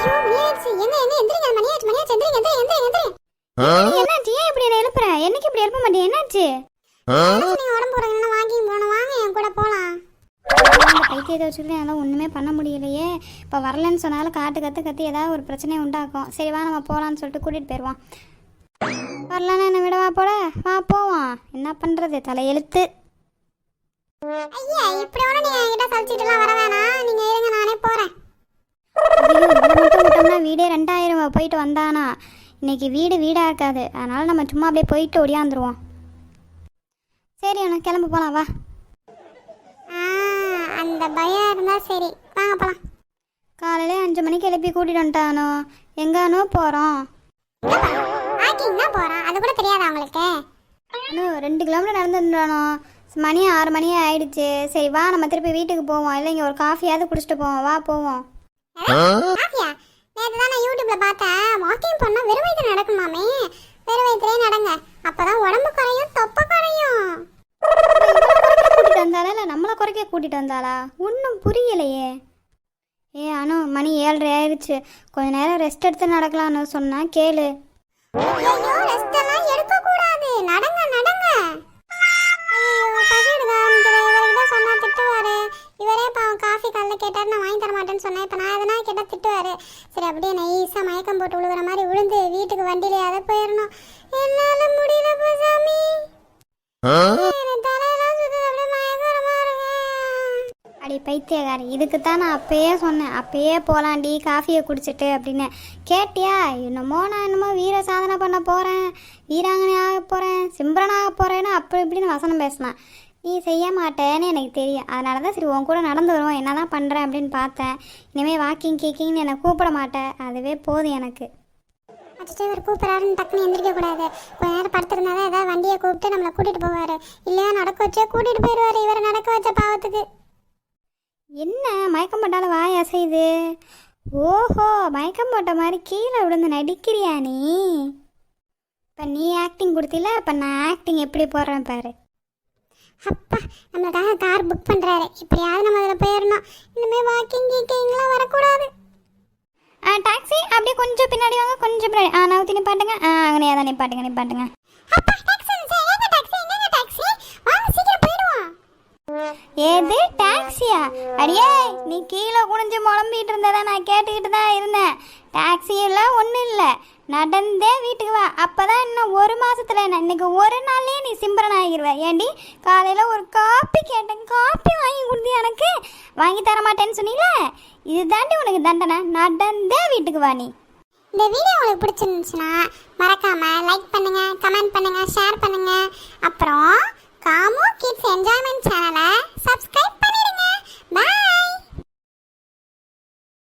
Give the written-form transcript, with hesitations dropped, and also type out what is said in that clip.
ஐயோ மணியாச்சு, எங்க எந்திரிங்க, மணியாச்சு எந்திரிங்க. என்னாச்சு? ஏன் இப்படி என்ன எழுப்புற? என்னைக்கு இப்படி எழுப்ப மாட்டேன், என்னாச்சு? நீங்க உடம்பு போறீங்கன்னா வாக்கிங் போகணும், வாங்க என் கூட போலாம். பைத்தியத்தை வச்சுக்கிட்டு என்னால் ஒன்றுமே பண்ண முடியலையே. இப்போ வரலன்னு சொன்னாலும் கத்தி ஏதாவது ஒரு பிரச்சனையை உண்டாக்கும். சரி வா நம்ம போகலான்னு சொல்லிட்டு கூட்டிகிட்டு போயிடுவான். வரலன்னா என்ன விடவா போட, வா போவான். என்ன பண்ணுறது, தலையெழுத்து. ஐயா இப்படி ஒண்ணு நீங்க என்கிட்ட சலிச்சிட்டுலாம் வர வேணாம், நீங்க இருங்க நானே போறேன். இவ்வளோ மட்டும் விட்டோம்னா வீடே 2000 போயிட்டு வந்தானா. இன்னைக்கு வீடாக இருக்காது, அதனால் நம்ம சும்மா அப்படியே போயிட்டு ஒடியாந்துருவோம். சரி அண்ணா கிளம்பு போகலாம் வா. அந்த பயம் இருந்தா சரி, வாங்க போலாம். காலையிலே 5 மணிக்கு எழுப்பி கூட்டிகிட்டு வந்துட்டானோ, எங்கானோ போகிறோம். வாக்கிங் தான் போறோம், அது கூட தெரியாதா உங்களுக்கு? இன்னும் 2 கிலோமீட்டர் நடந்துட்டானோ, மணி 6 மணி ஆயிடுச்சு. சரி வா நம்ம திருப்பி வீட்டுக்கு போவோம், இல்லை இங்கே ஒரு காஃபியாவது குடிச்சிட்டு போவோம், வா போவோம். காஃபியா? நேற்று தான் நான் யூடியூப்ல பார்த்தேன், வாக்கிங் பண்ணா வெறும் வயிற்று நடக்குமாமே. வெறும் வயிற்றுலேயே நடங்க, அப்பதான் உடம்பு குறையும், தொப்பை குறையும். கூட்டிட்டு வந்தாளா இல்லை நம்மளை குறைக்க கூட்டிட்டு வந்தாளா? ஒன்றும் புரியலையே. அனு மணி 7:30 ஆயிடுச்சு, கொஞ்ச நேரம் ரெஸ்ட் எடுத்து நடக்கலான்னு சொன்னா கேளு. ஐயோ ரெஸ்ட் எல்லாம் எடுக்க கூடாது, நடங்க நடங்க. ஐயோ பசி எடுக்க ஆரம்பிச்சது, இவர்கிட்ட சொன்னா திட்டுவாரு. இவரே பாவம் காஃபி காலைல கேட்டாரு, நான் வாங்கி தர மாட்டேன்னு சொன்னேன். இப்போ நான் எதனா கேட்டால் திட்டுவாரு. சரி அப்படியே நைஸா மயக்கம் போட்டு விழுகிற மாதிரி விழுந்து வீட்டுக்கு வண்டியில அதை போயிடணும். என்னால முடியல சாமி, தலையெல்லாம் சுத்துது, அப்படியே மயக்கமா இருக்கு. அடி பைத்தியக்காரி, இதுக்கு தான் நான் அப்பயே சொன்னேன், அப்பயே போகலாண்டி காஃபியை குடிச்சிட்டு அப்படின்னு. கேட்டியா? என்னமோ வீர சாதனை பண்ண போகிறேன், வீராங்கனை ஆக போகிறேன், சிம்ரன் ஆக போகிறேன்னு அப்படி இப்படின்னு வசனம் பேசினேன். நீ செய்ய மாட்டேன்னு எனக்கு தெரியும், அதனால தான் சரி உன் கூட நடந்து வருவோம், என்ன தான் பண்ணுறேன் அப்படின்னு பார்த்தேன். இனிமேல் வாக்கிங் கீக்கிங்னு என்னை கூப்பிட மாட்டேன், அதுவே போதும் எனக்கு. அச்சோ இவர் கூப்பிட்றாருன்னு டக்குன்னு எந்திரிக்க கூடாது. கொஞ்ச நேரம் படுத்திருந்தா தான் ஏதாவது வண்டியை கூப்பிட்டு நம்மளை கூட்டிகிட்டு போவார். இல்லையா நடக்க வச்சே கூட்டிகிட்டு போயிடுவார், இவரை நடக்க வச்ச பாவத்துக்கு. என்ன மயக்கம் போட்டாலும் வாய் அசையுது? ஓஹோ, மயக்கம் போட்ட மாதிரி கீழே விழுந்து நடிக்கிறியா நீ? இப்போ நீ ஆக்டிங் கொடுத்தில, இப்போ நான் ஆக்டிங் எப்படி போடுறேன் பாரு. அப்பா நம்மளுக்காக கார் புக் பண்ணுறாரு, இப்படியாவது நம்ம அதில் போயிடணும். இனிமேல் வாக்கிங் கீக்கிங்லாம் வரக்கூடாது. டாக்ஸி அப்படியே கொஞ்சம் பின்னாடி வாங்க, கொஞ்சம் பின்னாடி. நவுத்தி நிப்பாட்டுங்க. அங்கனையா தான் நிப்பாட்டுங்க. ஏது டாக்ஸியா? அடியே நீ கீழே குனிஞ்சு முழம்பிட்டு இருந்ததா நான் கேட்டுக்கிட்டு தான் இருந்தேன். டாக்ஸி எல்லாம் ஒன்றும் இல்லை, நடந்தே வீட்டுக்கு வா. அப்போதான் இன்னும் 1 மாசத்துல என்ன, இன்னைக்கு ஒரு நாள்லயே நீ சிம்பரன் ஆகிடுவேன். ஏண்டி காலையில் ஒரு காப்பி கேட்டேன், காப்பி வாங்கி கொடுத்து எனக்கு வாங்கி தர மாட்டேன்னு சொன்னீல, இது தாண்டி உனக்கு தண்டனை. நடந்தே வீட்டுக்கு வா நீ. இந்த வீடியோ உங்களுக்கு பிடிச்சிருந்துச்சுன்னா மறக்காம லைக் பண்ணுங்க, கமெண்ட் பண்ணுங்க, ஷேர் பண்ணுங்க. அப்புறம் காமு கிட்ஸ் என்ஜாய்மெண்ட் சேனலை சப்ஸ்கிரைப்